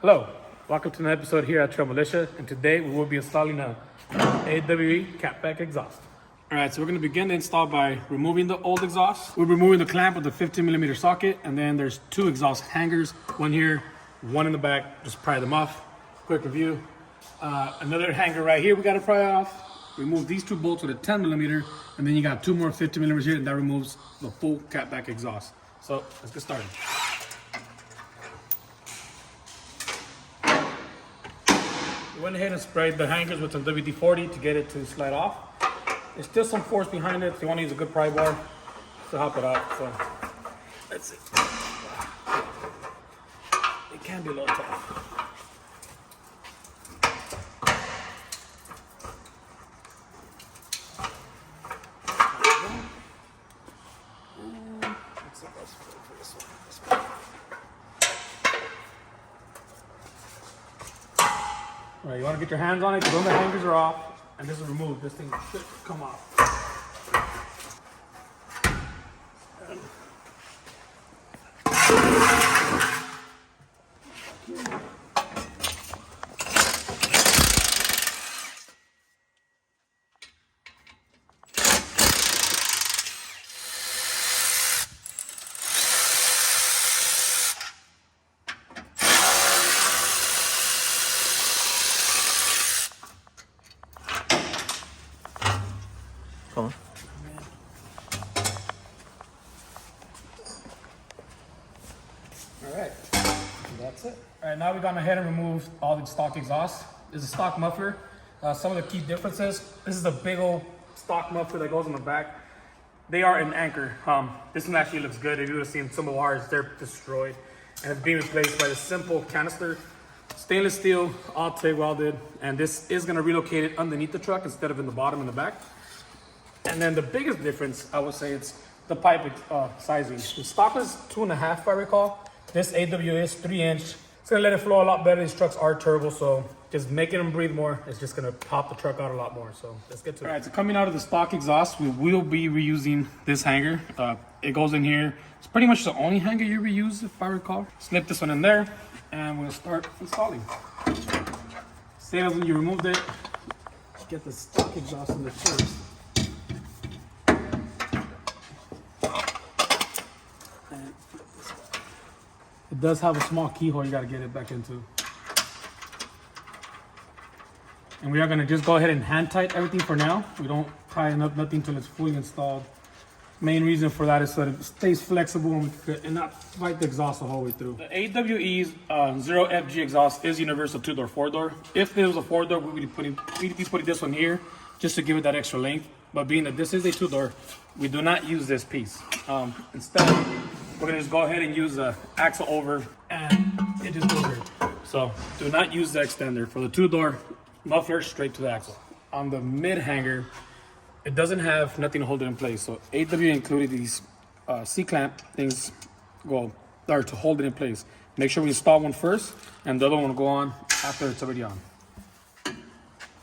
Hello, welcome to an episode here at Trail Militia, and today we will be installing a AWE catback exhaust. Alright, so we're going to begin the install by removing the old exhaust. We're removing the clamp with the 15mm socket, and then there's two exhaust hangers, one here, one in the back. Just pry them off. Quick review. Another hanger right here we got to pry off. Remove these two bolts with a 10mm, and then you got two more 15mm here, and that removes the full catback exhaust. So let's get started. We went ahead and sprayed the hangers with some WD-40 to get it to slide off. There's still some force behind it, so you want to use a good pry bar to help it out. So let's see. It can be a little tough. All right, you want to get your hands on it because when the hangers are off and this is removed, this thing should come off. All right, that's it. All right, now we've gone ahead and removed all the stock exhaust. This is a stock muffler. Some of the key differences, this is a big old stock muffler that goes on the back. They are an Anchor. This one actually looks good. If you would have seen some of ours, they're destroyed. And it's being replaced by this simple canister, stainless steel, all TIG welded. And this is gonna relocate it underneath the truck instead of in the bottom and the back. And then the biggest difference, I would say, it's the pipe sizing. The stock is 2.5, if I recall. This AW is 3-inch. It's gonna let it flow a lot better. These trucks are turbo, so just making them breathe more, it's just gonna pop the truck out a lot more. So let's get to it. All right, so coming out of the stock exhaust, we will be reusing this hanger. It goes in here. It's pretty much the only hanger you reuse, if I recall. Slip this one in there, and we'll start installing. Same as when you removed it, get the stock exhaust in the first. It does have a small keyhole you got to get it back into. And we are going to just go ahead and hand tight everything for now. We don't tighten up nothing until it's fully installed. Main reason for that is so that it stays flexible and not fight the exhaust the whole way through. The AWE's 0FG exhaust is universal 2-door, 4-door. If it was a 4-door, we'd be putting this one here just to give it that extra length. But being that this is a 2-door, we do not use this piece. Instead, we're gonna just go ahead and use the axle over, and it just goes here. So do not use the extender for the 2-door muffler, straight to the axle. On the mid hanger, it doesn't have nothing to hold it in place. So AW included these C-clamp things to hold it in place. Make sure we install one first, and the other one will go on after it's already on.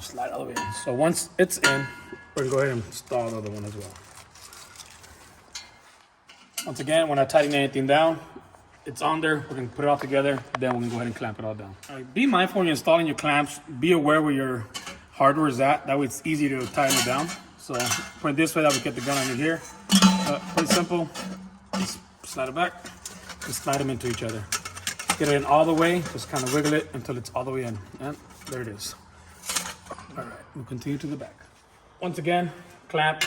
Slide all the way in. So once it's in, we're gonna go ahead and install the other one as well. Once again, we're not tightening anything down. It's on there. We're gonna put it all together. Then we're gonna go ahead and clamp it all down. All right, be mindful when you're installing your clamps. Be aware where your hardware is at. That way it's easy to tighten it down. So put it this way, that we get the gun under here. Pretty simple. Just slide it back. Just slide them into each other. Get it in all the way. Just kind of wiggle it until it's all the way in. And there it is. All right, we'll continue to the back. Once again, clamp.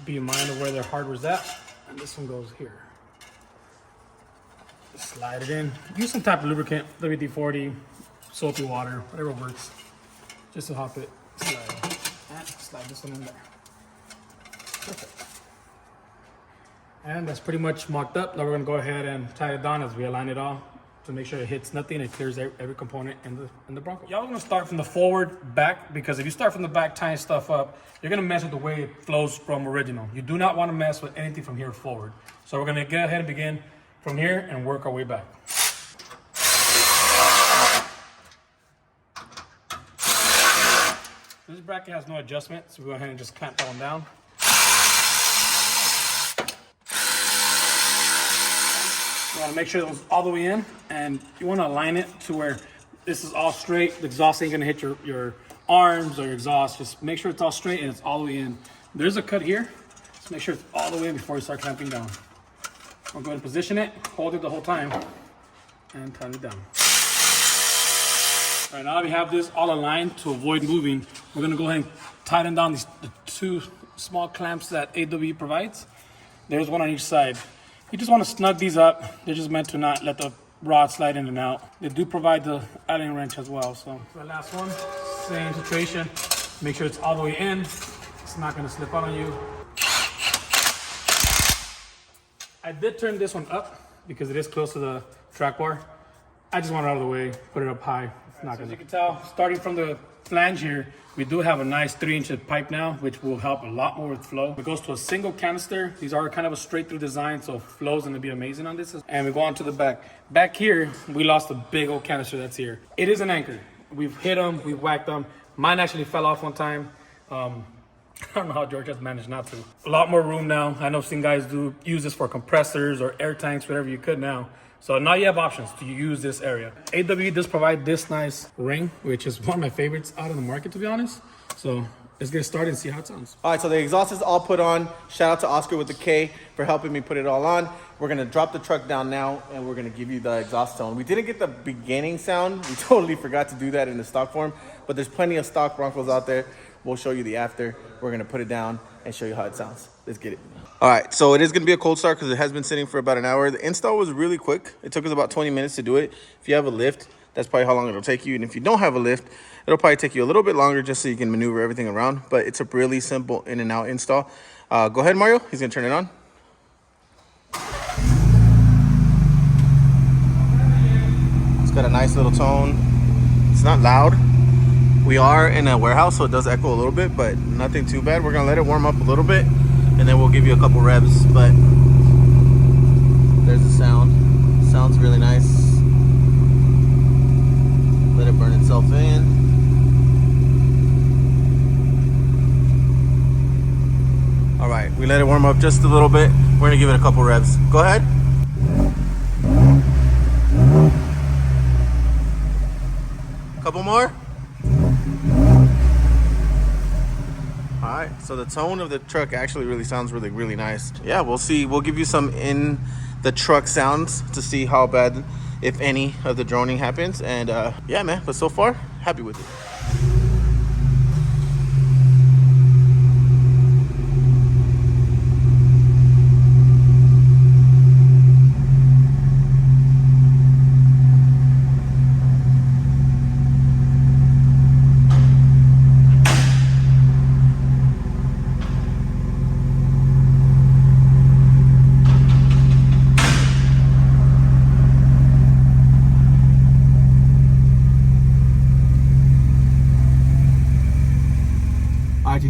Be in mind of where their hardware's at. And this one goes here. Just slide it in. Use some type of lubricant, WD-40, soapy water, whatever works. Just to help it slide. And slide this one in there. Perfect. And that's pretty much marked up. Now we're gonna go ahead and tie it down as we align it all to make sure it hits nothing. It clears every component in the Bronco. Y'all gonna start from the forward back, because if you start from the back tying stuff up, you're gonna mess with the way it flows from original. You do not want to mess with anything from here forward. So we're gonna go ahead and begin from here and work our way back. This bracket has no adjustment, so we go ahead and just clamp that one down. You want to make sure it goes all the way in, and you want to align it to where this is all straight. The exhaust ain't gonna hit your arms or your exhaust. Just make sure it's all straight and it's all the way in. There's a cut here, so make sure it's all the way in before you start clamping down. I'll go ahead and position it, hold it the whole time, and tighten it down. All right, now we have this all aligned to avoid moving. We're gonna go ahead and tighten down the 2 small clamps that AWE provides. There's one on each side. You just want to snug these up. They're just meant to not let the rod slide in and out. They do provide the Allen wrench as well. So the last one, same situation. Make sure it's all the way in. It's not going to slip out on you. I did turn this one up because it is close to the track bar. I just want it out of the way, put it up high. It's not gonna. As you can tell, starting from the flange here, we do have a nice 3-inch pipe now, which will help a lot more with flow. It goes to a single canister. These are kind of a straight through design, so flow is gonna be amazing on this. And we go on to the back. Back here, we lost a big old canister that's here. It is an anchor. We've hit them, we've whacked them. Mine actually fell off one time. I don't know how George has managed not to. A lot more room now. I know I've seen guys use this for compressors or air tanks, whatever you could now. So now you have options to use this area. AWE does provide this nice ring, which is one of my favorites out of the market, to be honest. So let's get started and see how it sounds. All right, so the exhaust is all put on. Shout out to Oskar with the K for helping me put it all on. We're gonna drop the truck down now and we're gonna give you the exhaust tone. We didn't get the beginning sound. We totally forgot to do that in the stock form, but there's plenty of stock Broncos out there. We'll show you the after. We're gonna put it down and show you how it sounds. Let's get it. All right, so it is gonna be a cold start because it has been sitting for about an hour. The install was really quick. It took us about 20 minutes to do it. If you have a lift, that's probably how long it'll take you. And if you don't have a lift, it'll probably take you a little bit longer just so you can maneuver everything around. But it's a really simple in and out install. Go ahead, Mario. He's gonna turn it on. It's got a nice little tone. It's not loud. We are in a warehouse, so it does echo a little bit, but nothing too bad. We're gonna let it warm up a little bit, and then we'll give you a couple revs. But there's the sound. Sounds really nice. Let it burn itself in. All right, we let it warm up just a little bit. We're gonna give it a couple revs. Go ahead. Couple more. All right, so the tone of the truck actually really sounds really nice. Yeah, we'll see. We'll give you some in the truck sounds to see how bad, if any, of the droning happens. And yeah, man, but so far, happy with it.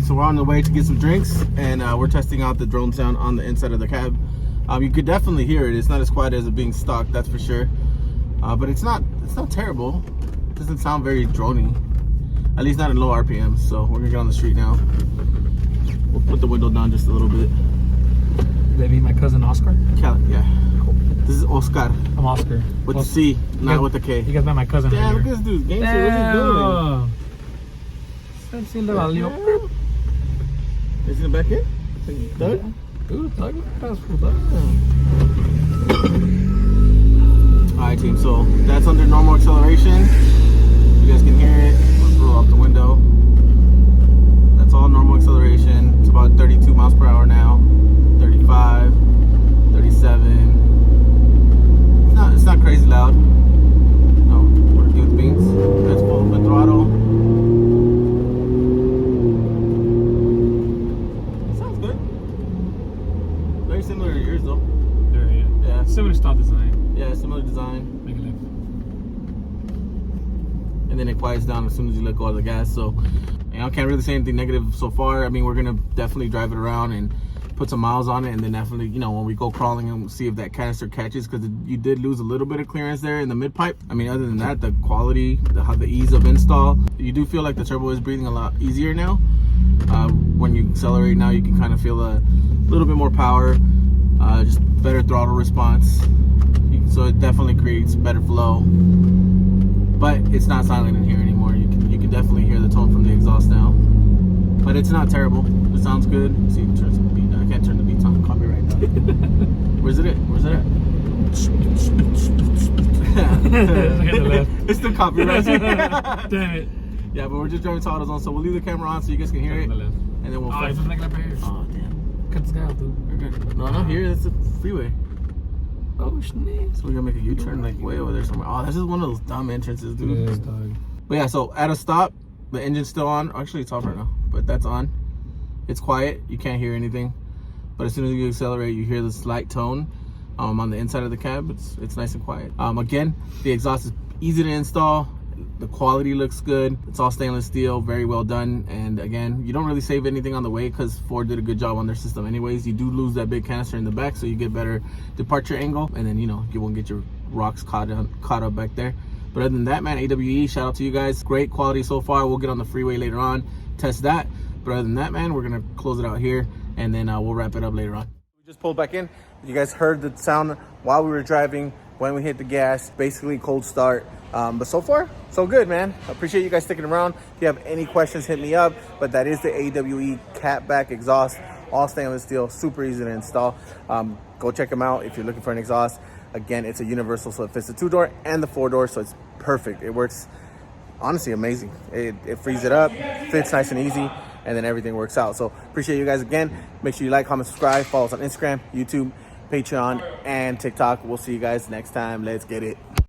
So we're on the way to get some drinks, and we're testing out the drone sound on the inside of the cab. You could definitely hear it. It's not as quiet as it being stock, that's for sure. But it's not terrible. It doesn't sound very drony, at least not in low RPMs. So we're gonna get on the street now. We'll put the window down just a little bit. Maybe my cousin Oskar? Yeah. Cool. This is Oskar. I'm Oskar. With the C, not with the K. You guys met my cousin. Yeah, look at this dude. Gangster, what's he doing? Is he back in? Doug? Dude, Doug. Alright, team, so that's under normal acceleration. You guys can hear it. Let's roll up the window. That's all normal acceleration. It's about 32 miles per hour now. 35, 37. It's not crazy loud. No, we're good with beans. That's full open throttle. Similar to yours though. Yeah. Similar style design. Yeah, similar design. Make it live. And then it quiets down as soon as you let go of the gas. So I can't really say anything negative so far. I mean, we're gonna definitely drive it around and put some miles on it, and then definitely, you know, when we go crawling and see if that canister catches, because you did lose a little bit of clearance there in the mid pipe. I mean, other than that, the quality, the ease of install, you do feel like the turbo is breathing a lot easier now. When you accelerate now, you can kind of feel a little bit more power, just better throttle response. You so it definitely creates better flow. But it's not silent in here anymore. You can definitely hear the tone from the exhaust now. But it's not terrible. It sounds good. Let's see, turn some beat. I can't turn the beats on. Copyright though. Where's it at? Where's it at? It's the copyright. Damn it. Yeah, but we're just driving to AutoZone, so we'll leave the camera on so you guys can hear it, and then we'll fight. It's like up here. Oh damn! Cut this guy out, dude. No, here. That's the freeway. Oh snap! So we're gonna make a U-turn like way over there somewhere. Oh, this is one of those dumb entrances, dude. Yeah, dog. But yeah, so at a stop, the engine's still on. Actually, it's off right now, but that's on. It's quiet. You can't hear anything. But as soon as you accelerate, you hear this light tone on the inside of the cab. It's nice and quiet. Again, the exhaust is easy to install. The quality looks good. It's all stainless steel, very well done. And again, you don't really save anything on the way because Ford did a good job on their system anyways. You do lose that big canister in the back, so you get better departure angle, and then you won't get your rocks caught up back there. But other than that, man, AWE, shout out to you guys. Great quality so far. We'll get on the freeway later on, test that. But other than that, man, we're gonna close it out here, and then we'll wrap it up later on. We just pulled back in. You guys heard the sound while we were driving, when we hit the gas, basically cold start. But so far, so good, man. I appreciate you guys sticking around. If you have any questions, hit me up. But that is the AWE catback exhaust, all stainless steel, super easy to install. Go check them out if you're looking for an exhaust. Again, it's a universal, so it fits the 2-door and the 4-door, so it's perfect. It works, honestly, amazing. It frees it up, fits nice and easy, and then everything works out. So appreciate you guys again. Make sure you like, comment, subscribe, follow us on Instagram, YouTube, Patreon, and TikTok. We'll see you guys next time. Let's get it.